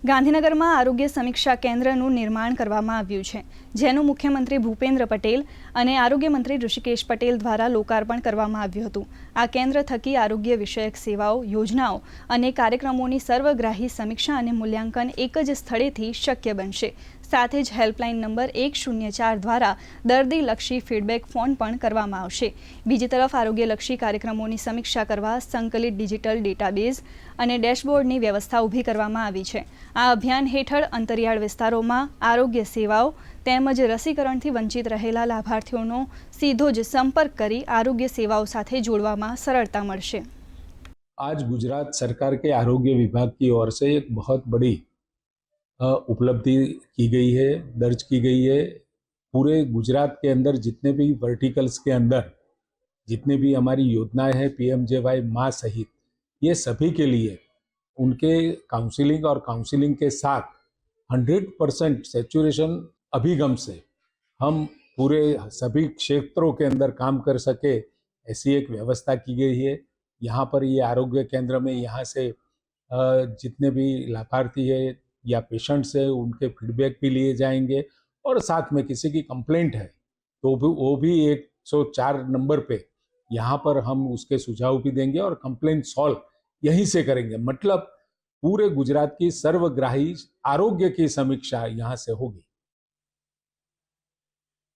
ગાંધીનગરમાં આરોગ્ય સમીક્ષા કેન્દ્રનું નિર્માણ કરવામાં આવ્યું છે, જેનું મુખ્યમંત્રી ભૂપેન્દ્ર પટેલ અને આરોગ્ય મંત્રી ઋષિકેશ પટેલ દ્વારા લોકાર્પણ કરવામાં આવ્યું હતું। આ કેન્દ્ર થકી આરોગ્ય વિષયક સેવાઓ, યોજનાઓ અને કાર્યક્રમોની સર્વગ્રાહી સમીક્ષા અને મૂલ્યાંકન એક જ સ્થળેથી શક્ય બનશે। સાથે જ હેલ્પલાઇન નંબર 104 દ્વારા દર્દીલક્ષી ફીડબેક ફોન પણ કરવામાં આવશે। બીજી તરફ આરોગ્યલક્ષી કાર્યક્રમોની સમીક્ષા કરવા સંકલિત ડિજિટલ ડેટાબેઝ અને ડેશબોર્ડની વ્યવસ્થા ઊભી કરવામાં આવી છે। આ અભિયાન હેઠળ અંતરિયાળ વિસ્તારોમાં આરોગ્ય સેવાઓ તેમજ રસીકરણથી વંચિત રહેલા લાભાર્થીઓનો સીધો જ સંપર્ક કરી આરોગ્ય સેવાઓ સાથે જોડવામાં સરળતા મળશે। आज गुजरात सरकार के आरोग्य विभाग की ओर से एक बहुत बड़ी उपलब्धि की गई है, दर्ज की गई है। पूरे गुजरात के अंदर जितने भी वर्टिकल्स के अंदर जितने भी हमारी योजनाएं हैं पीएमजेवाई माँ सहित, ये सभी के लिए उनके काउंसलिंग और काउंसलिंग के साथ 100% सैचुरेशन अभिगम से हम पूरे सभी क्षेत्रों के अंदर काम कर सके, ऐसी एक व्यवस्था की गई है। यहाँ पर ये आरोग्य केंद्र में यहाँ से जितने भी लाभार्थी है या पेशेंट्स है उनके फीडबैक भी लिए जाएंगे और साथ में किसी की कंप्लेंट है तो वो भी 104 नंबर पे यहाँ पर हम उसके सुझाव भी देंगे और कंप्लेंट सॉल्व यहीं से करेंगे। मतलब पूरे गुजरात की सर्वग्राही आरोग्य की समीक्षा यहाँ से होगी।